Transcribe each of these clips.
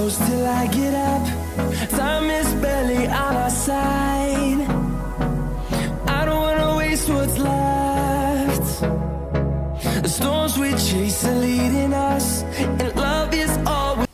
close till I get up. Time is barely on our side. I don't wanna waste what's left. The storms we chase are leading us, and love is all we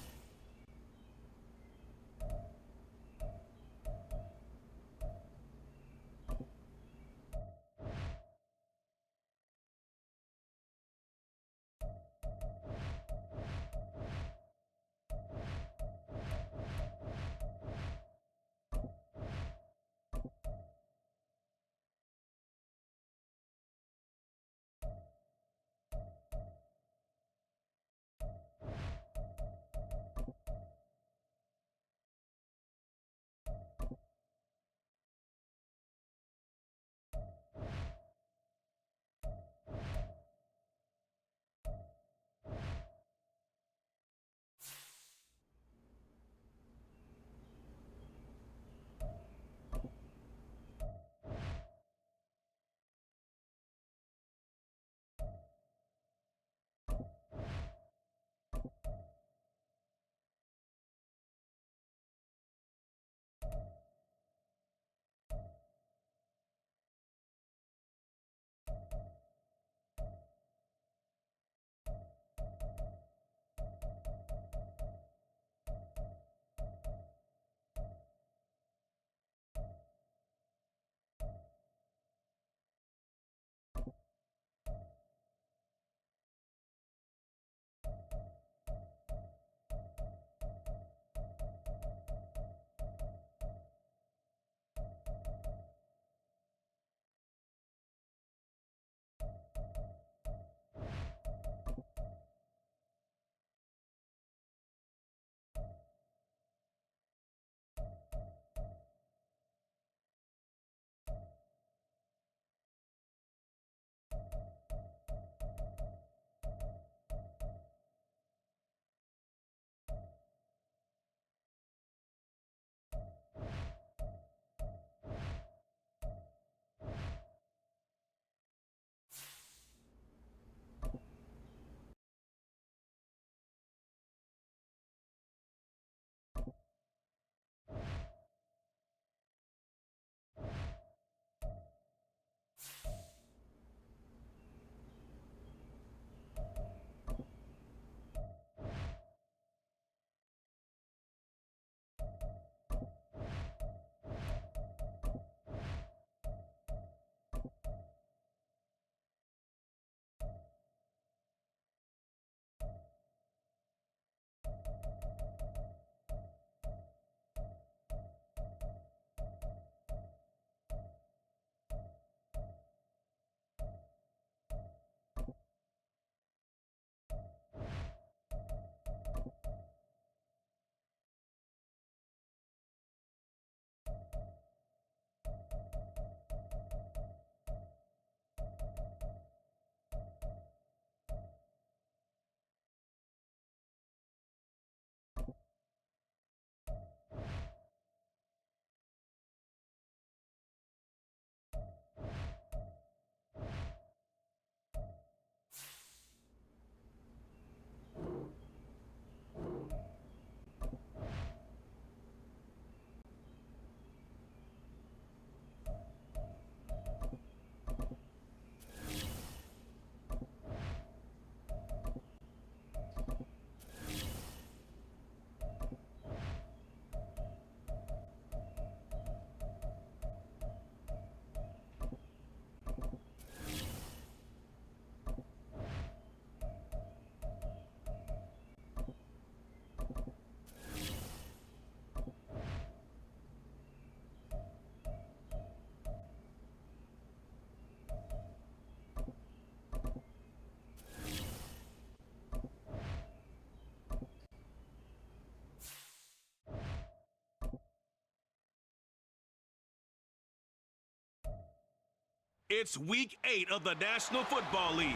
It's week 8 of the National Football League.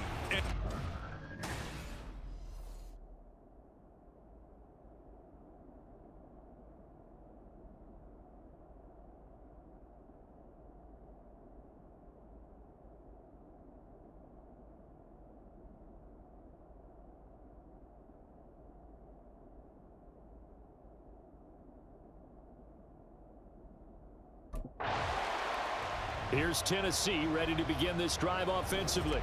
Here's Tennessee ready to begin this drive offensively.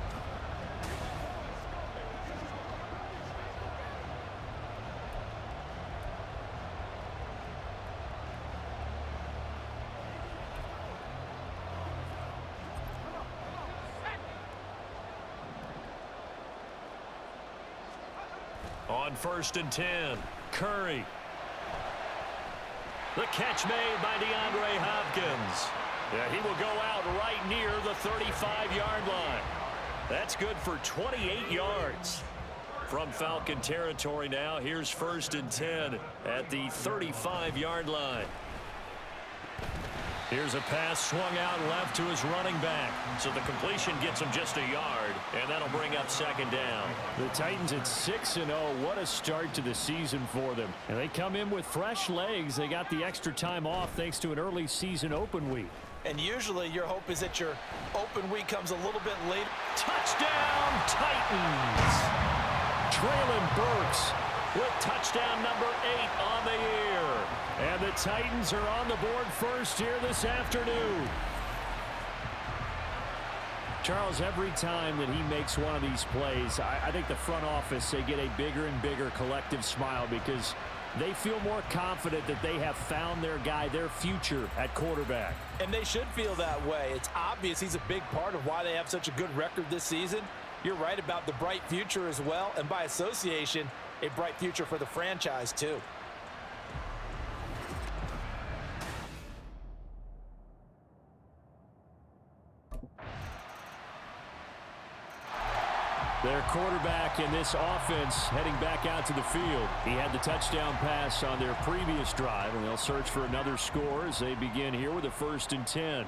On 1st and 10, Curry. The catch made by DeAndre Hopkins. Yeah, he will go out right near the 35-yard line. That's good for 28 yards. From Falcon territory now, here's 1st and 10 at the 35-yard line. Here's a pass swung out left to his running back. So the completion gets him just a yard, and that'll bring up 2nd down. The Titans at 6-0. What a start to the season for them. And they come in with fresh legs. They got the extra time off thanks to an early season open week. And usually your hope is that your open week comes a little bit later. Touchdown, Titans! Traylon Burks with touchdown number 8 on the year. And the Titans are on the board first here this afternoon. Charles, every time that he makes one of these plays, I think the front office, they get a bigger and bigger collective smile because they feel more confident that they have found their guy, their future at quarterback. And they should feel that way. It's obvious he's a big part of why they have such a good record this season. You're right about the bright future as well, and by association, a bright future for the franchise too. Their quarterback in this offense heading back out to the field. He had the touchdown pass on their previous drive, and they'll search for another score as they begin here with a 1st and 10.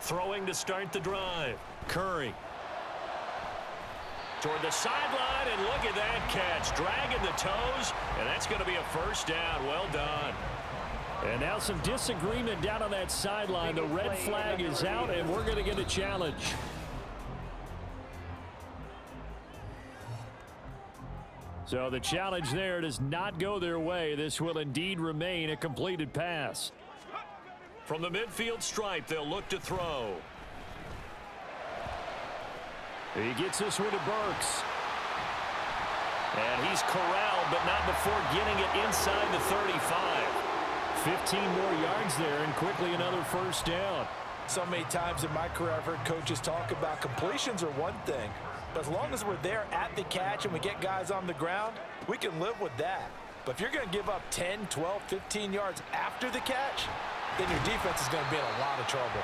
Throwing to start the drive. Curry. Toward the sideline, and look at that catch. Dragging the toes, and that's going to be a 1st down. Well done. And now some disagreement down on that sideline. The red flag is out, and we're going to get a challenge. So the challenge there does not go their way. This will indeed remain a completed pass. From the midfield stripe, they'll look to throw. He gets this one to Burks. And he's corralled, but not before getting it inside the 35. 15 more yards there, and quickly another 1st down. So many times in my career, I've heard coaches talk about completions are one thing. But as long as we're there at the catch and we get guys on the ground, we can live with that. But if you're going to give up 10, 12, 15 yards after the catch, then your defense is going to be in a lot of trouble.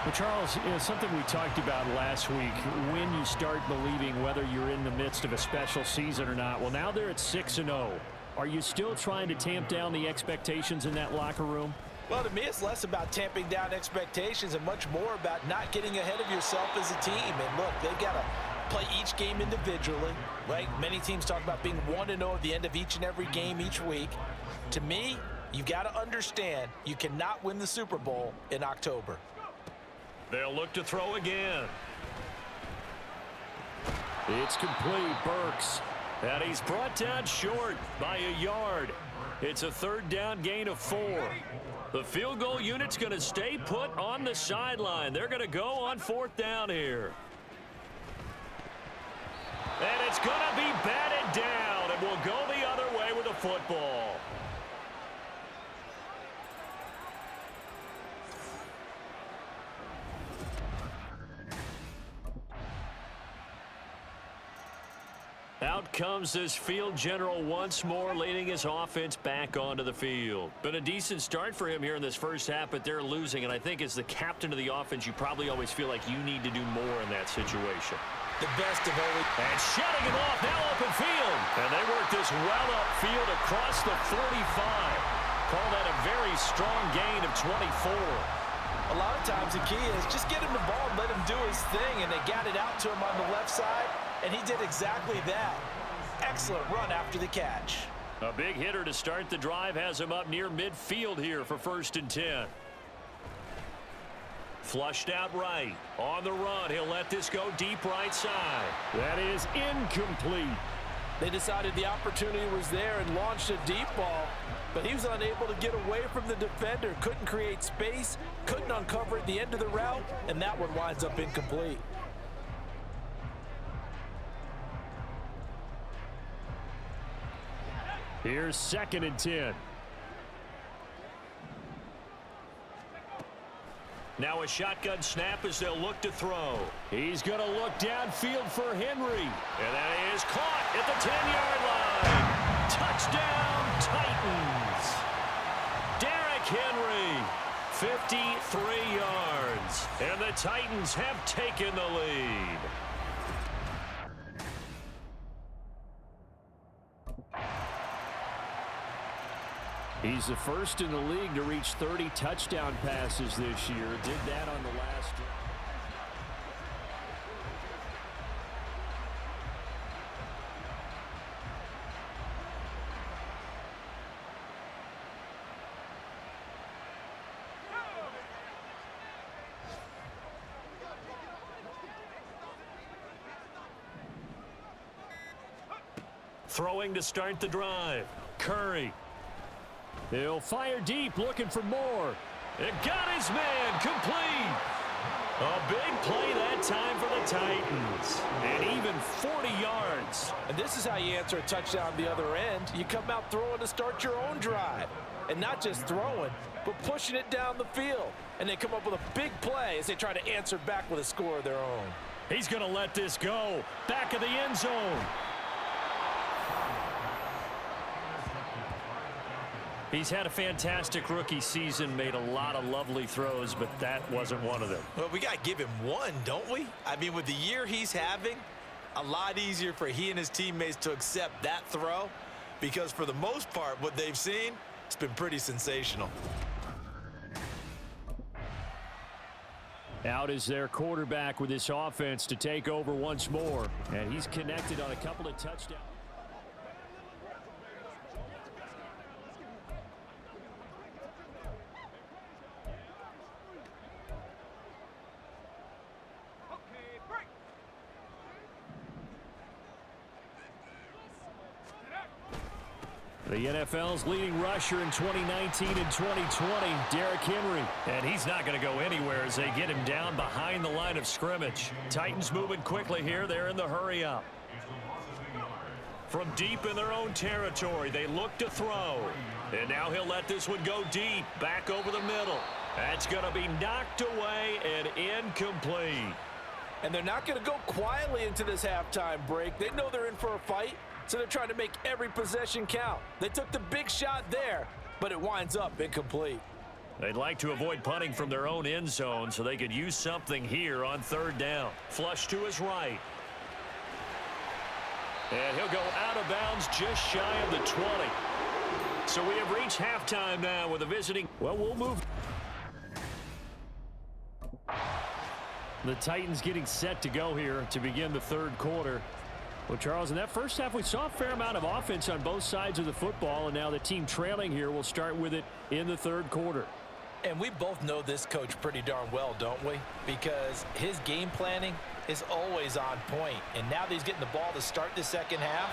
Well, Charles, something we talked about last week, when you start believing whether you're in the midst of a special season or not. Well, now they're at 6-0. Are you still trying to tamp down the expectations in that locker room? Well, to me, it's less about tamping down expectations and much more about not getting ahead of yourself as a team. And look, they've got to play each game individually, right? Many teams talk about being 1-0 at the end of each and every game each week. To me, you've got to understand you cannot win the Super Bowl in October. They'll look to throw again. It's complete. Burks. And he's brought down short by a yard. It's a 3rd down gain of 4. The field goal unit's going to stay put on the sideline. They're going to go on 4th down here. And it's going to be batted down, and we'll go the other way with the football. Out comes this field general once more, leading his offense back onto the field. Been a decent start for him here in this first half, but they're losing. And I think as the captain of the offense, you probably always feel like you need to do more in that situation. The best of always. And shutting him off, now open field. And they work this well upfield across the 45. Call that a very strong gain of 24. A lot of times the key is just get him the ball and let him do his thing, and they got it out to him on the left side, and he did exactly that. Excellent run after the catch. A big hitter to start the drive has him up near midfield here for 1st and 10. Flushed out right. On the run, he'll let this go deep right side. That is incomplete. They decided the opportunity was there and launched a deep ball, but he was unable to get away from the defender, couldn't create space, couldn't uncover at the end of the route, and that one winds up incomplete. Here's 2nd and 10. Now a shotgun snap as they'll look to throw. He's going to look downfield for Henry. And that is caught at the 10-yard line. Touchdown, Titans. Derrick Henry, 53 yards. And the Titans have taken the lead. He's the first in the league to reach 30 touchdown passes this year. Did that on the last drive. Throwing to start the drive. Curry. He'll fire deep, looking for more. It got his man complete. A big play that time for the Titans. And even 40 yards. And this is how you answer a touchdown the other end. You come out throwing to start your own drive. And not just throwing, but pushing it down the field. And they come up with a big play as they try to answer back with a score of their own. He's going to let this go. Back of the end zone. He's had a fantastic rookie season, made a lot of lovely throws, but that wasn't one of them. Well, we got to give him one, don't we? I mean, with the year he's having, a lot easier for he and his teammates to accept that throw because for the most part, what they've seen, it's been pretty sensational. Out is their quarterback with this offense to take over once more, and he's connected on a couple of touchdowns. The NFL's leading rusher in 2019 and 2020, Derrick Henry. And he's not going to go anywhere as they get him down behind the line of scrimmage. Titans moving quickly here. They're in the hurry up. From deep in their own territory, they look to throw. And now he'll let this one go deep, back over the middle. That's going to be knocked away and incomplete. And they're not going to go quietly into this halftime break. They know they're in for a fight. So they're trying to make every possession count. They took the big shot there, but it winds up incomplete. They'd like to avoid punting from their own end zone so they could use something here on 3rd down. Flush to his right. And he'll go out of bounds just shy of the 20. So we have reached halftime now with a visiting. Well, we'll move. The Titans getting set to go here to begin the 3rd quarter. Well, Charles, in that first half, we saw a fair amount of offense on both sides of the football, and now the team trailing here will start with it in the 3rd quarter. And we both know this coach pretty darn well, don't we? Because his game planning is always on point. And now that he's getting the ball to start the 2nd half,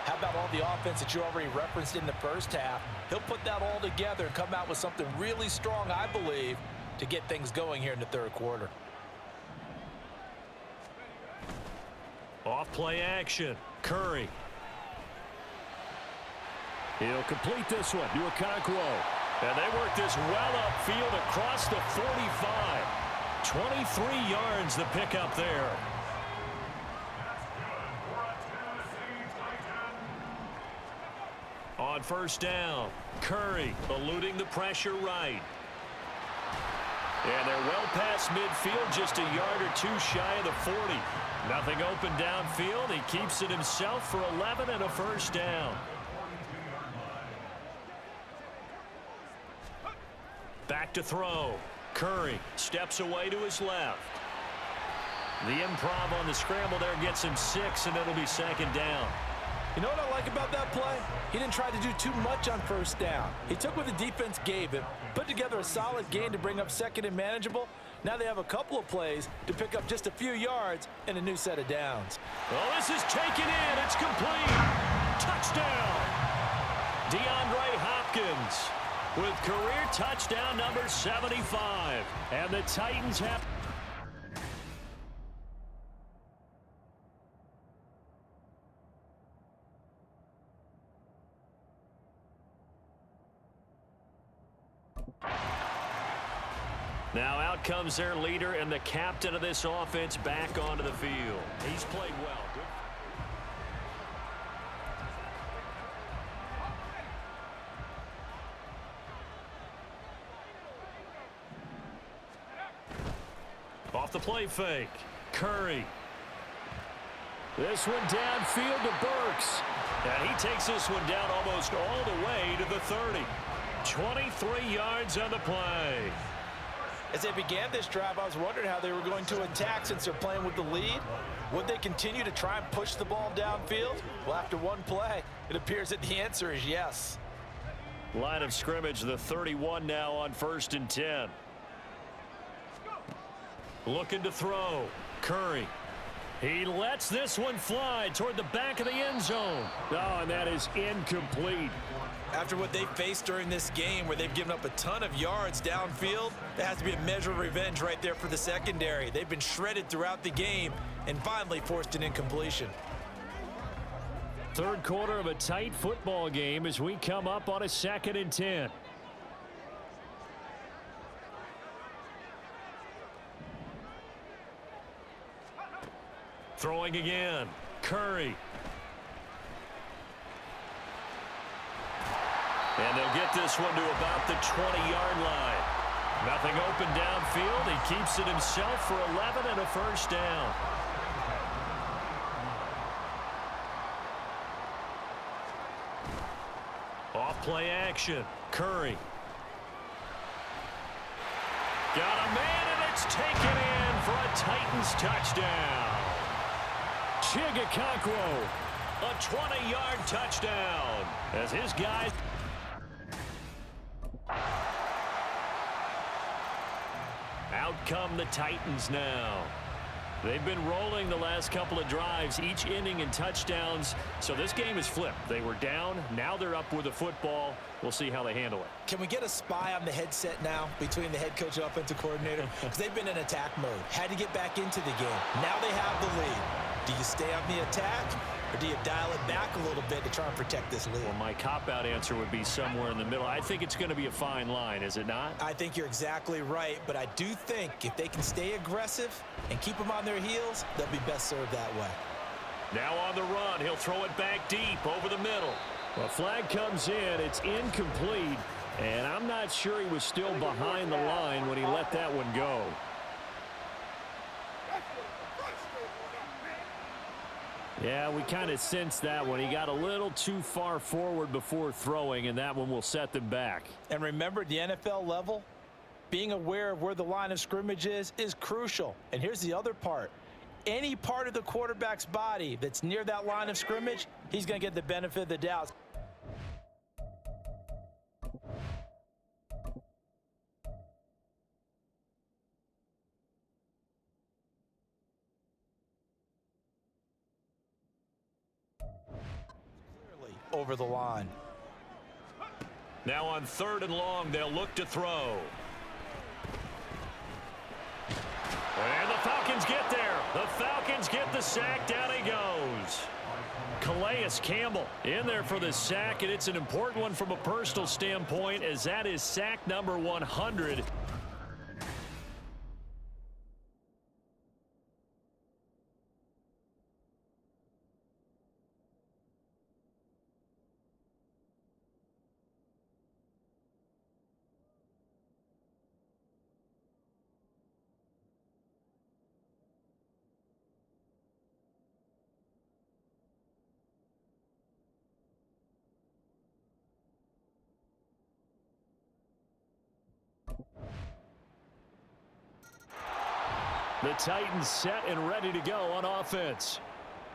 how about all the offense that you already referenced in the first half? He'll put that all together and come out with something really strong, I believe, to get things going here in the 3rd quarter. Off play action. Curry. He'll complete this one to Okonkwo. And they work this well upfield across the 45. 23 yards the pickup there. On 1st down, Curry eluding the pressure right. And they're well past midfield, just a yard or two shy of the 40. Nothing open downfield. He keeps it himself for 11 and a 1st down. Back to throw. Curry steps away to his left. The improv on the scramble there gets him 6, and it'll be 2nd down. You know what I like about that play? He didn't try to do too much on 1st down. He took what the defense gave him, put together a solid game to bring up 2nd and manageable, Now they have a couple of plays to pick up just a few yards and a new set of downs. Well, this is taken in. It's complete. Touchdown. DeAndre Hopkins with career touchdown number 75. And the Titans have... Now out comes their leader and the captain of this offense back onto the field. He's played well. Good. Off the play fake. Curry. This one downfield to Burks. And he takes this one down almost all the way to the 30. 23 yards on the play. As they began this drive, I was wondering how they were going to attack since they're playing with the lead. Would they continue to try and push the ball downfield? Well, after one play, it appears that the answer is yes. Line of scrimmage, the 31 now on 1st and 10. Looking to throw. Curry. He lets this one fly toward the back of the end zone. Oh, and that is incomplete. After what they faced during this game where they've given up a ton of yards downfield, there has to be a measure of revenge right there for the secondary. They've been shredded throughout the game and finally forced an incompletion. Third quarter of a tight football game as we come up on a 2nd and 10. Throwing again. Curry. And they'll get this one to about the 20-yard line. Nothing open downfield. He keeps it himself for 11 and a first down. Off play action. Curry. Got a man, and it's taken in for a Titans touchdown. Chigakonkwo, a 20-yard touchdown as his guys. Out come the Titans now. They've been rolling the last couple of drives, each inning in touchdowns. So this game is flipped. They were down. Now they're up with the football. We'll see how they handle it. Can we get a spy on the headset now between the head coach and offensive coordinator? Because they've been in attack mode. Had to get back into the game. Now they have the lead. Do you stay on the attack, or do you dial it back a little bit to try and protect this lead? Well, my cop-out answer would be somewhere in the middle. I think it's going to be a fine line, is it not? I think you're exactly right, but I do think if they can stay aggressive and keep them on their heels, they'll be best served that way. Now on the run, he'll throw it back deep over the middle. Well, flag comes in. It's incomplete, and I'm not sure he was still behind the line when he let that one go. Yeah, we kind of sensed that one. He got a little too far forward before throwing, and that one will set them back. And remember, at the NFL level, being aware of where the line of scrimmage is crucial. And here's the other part. Any part of the quarterback's body that's near that line of scrimmage, he's going to get the benefit of the doubt. Over the line. Now on 3rd and long, they'll look to throw. And the Falcons get there. The Falcons get the sack. Down he goes. Calais Campbell in there for the sack, and it's an important one from a personal standpoint, as that is sack number 100. The Titans set and ready to go on offense.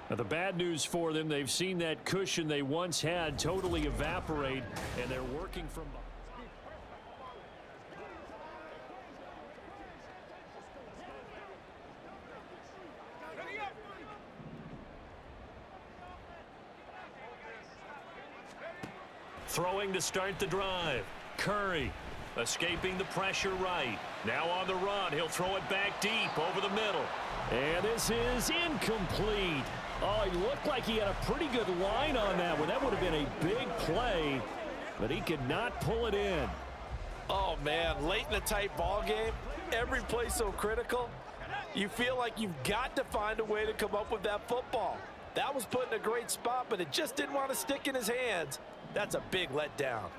Now, the bad news for them, they've seen that cushion they once had totally evaporate, and they're working from... Throwing to start the drive. Curry escaping the pressure right. Now on the run. He'll throw it back deep over the middle. And this is incomplete. Oh, he looked like he had a pretty good line on that one. That would have been a big play, but he could not pull it in. Oh, man, late in a tight ball game, every play so critical, you feel like you've got to find a way to come up with that football. That was put in a great spot, but it just didn't want to stick in his hands. That's a big letdown.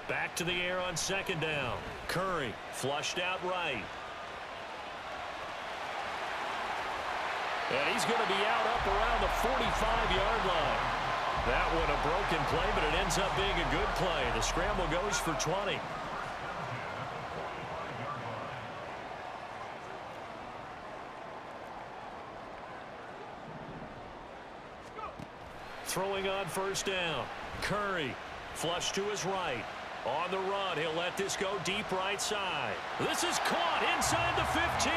Back to the air on second down. Curry flushed out right. And he's going to be out up around the 45-yard line. That one a broken play, but it ends up being a good play. The scramble goes for 20. Throwing on first down. Curry flush to his right. On the run, he'll let this go deep right side. This is caught inside the 15.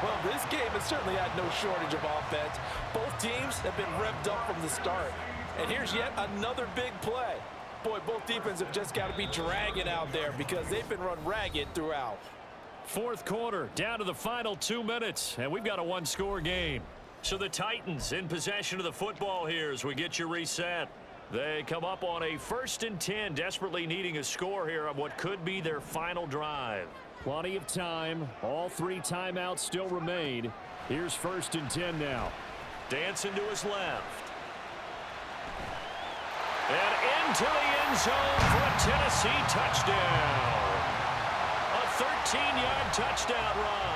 Well, this game has certainly had no shortage of offense. Both teams have been revved up from the start. And here's yet another big play. Boy, both defenses have just got to be dragging out there because they've been run ragged throughout. Fourth quarter, down to the final 2 minutes, and we've got a one-score game. So the Titans in possession of the football here as we get you reset. They come up on a 1st and 10, desperately needing a score here on what could be their final drive. Plenty of time. All 3 timeouts still remain. Here's 1st and 10 now. Dancing to his left. And into the end zone for a Tennessee touchdown. A 13-yard touchdown run.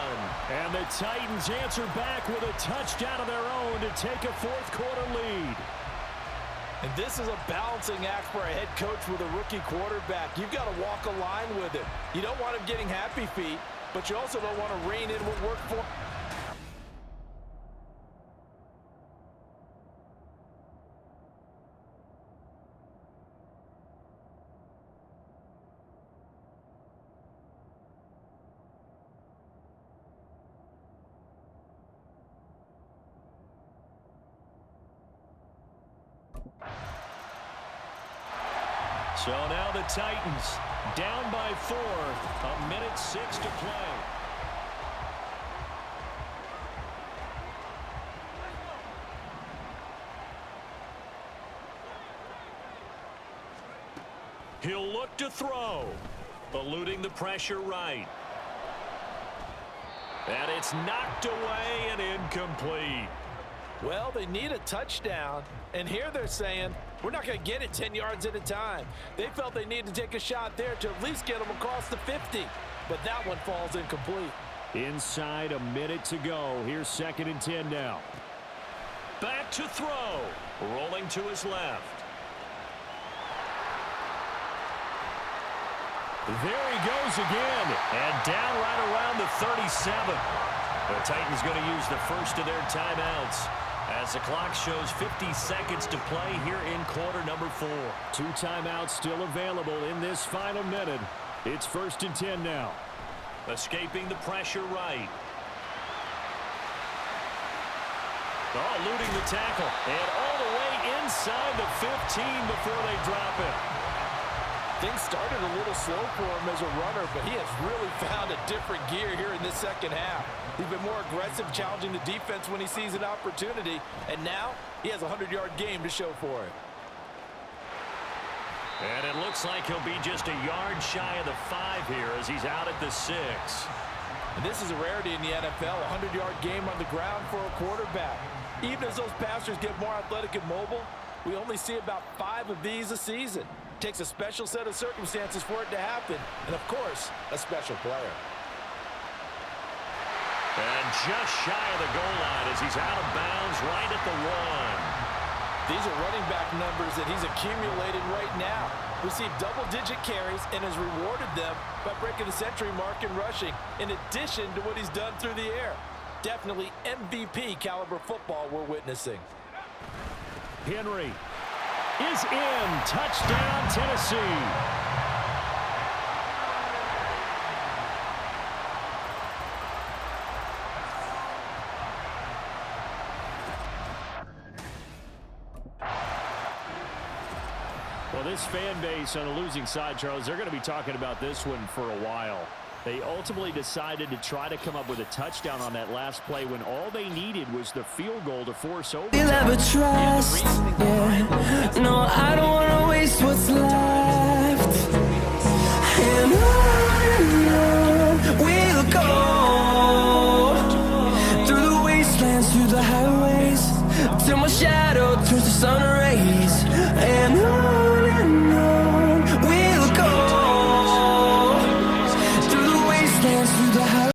And the Titans answer back with a touchdown of their own to take a fourth-quarter lead. And this is a balancing act for a head coach with a rookie quarterback. You've got to walk a line with him. You don't want him getting happy feet, but you also don't want to rein in what worked for him. So now the Titans down by 4, 1:06 to play. He'll look to throw, eluding the pressure right. And it's knocked away and incomplete. Well, they need a touchdown, and here they're saying, we're not going to get it 10 yards at a time. They felt they needed to take a shot there to at least get them across the 50, but that one falls incomplete. Inside a minute to go. Here's 2nd and 10 now. Back to throw, rolling to his left. There he goes again, and down right around the 37. The Titans going to use the first of their timeouts as the clock shows 50 seconds to play here in quarter number 4. 2 timeouts still available in this final minute. It's 1st and 10 now. Escaping the pressure right. Oh, eluding the tackle. And all the way inside the 15 before they drop it. Things started a little slow for him as a runner, but he has really found a different gear here in this second half. He's been more aggressive, challenging the defense when he sees an opportunity, and now he has a 100-yard game to show for it. And it looks like he'll be just a yard shy of the 5 here as he's out at the 6. And this is a rarity in the NFL, a 100-yard game on the ground for a quarterback. Even as those passers get more athletic and mobile, we only see about 5 of these a season. It takes a special set of circumstances for it to happen, and of course, a special player. And just shy of the goal line as he's out of bounds right at the 1. These are running back numbers that he's accumulated right now. Received double-digit carries and has rewarded them by breaking the century mark in rushing, in addition to what he's done through the air. Definitely MVP caliber football we're witnessing. Henry is in. Touchdown, Tennessee. Well, this fan base on a losing side, Charles, they're going to be talking about this one for a while. They ultimately decided to try to come up with a touchdown on that last play when all they needed was the field goal to force overtime. You'll ever trust, yeah. No, I don't want to waste what's left. And on we'll go. Through the wastelands, through the highways, till my shadow turns to sun